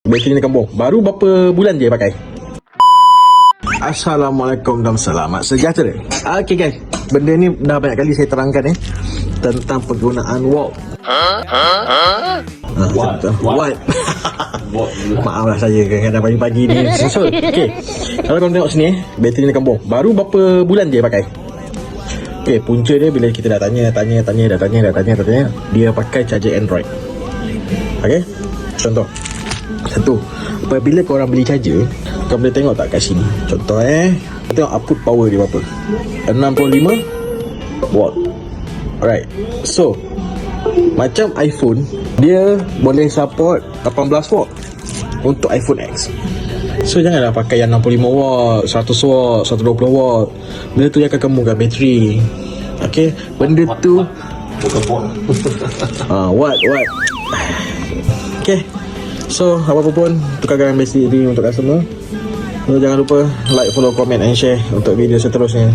Bateri ni kampung. Baru berapa bulan je pakai? Assalamualaikum dan selamat sejahtera. Okay guys, benda ni dah banyak kali saya terangkan tentang penggunaan wok. What? Maaflah saya kadang-kadang pagi-pagi ni susul. Okay, kalau korang tengok sini bateri ni kampung. Baru berapa bulan je pakai? Okay, punca dia bila kita dah tanya, dia pakai charger Android. Okay, contoh satu, apabila korang beli charger, korang boleh tengok tak kat sini. Contoh tengok output power dia berapa, 65 watt. Alright, so macam iPhone, dia boleh support 18 watt untuk iPhone X. So janganlah pakai yang 65 watt, 100 watt, 120 watt. Benda tu yang akan kembangkan bateri. Okay, benda tu watt. Okay, so apa-apa pun tukarkan bateri untuk customer. So jangan lupa like, follow, comment and share untuk video seterusnya.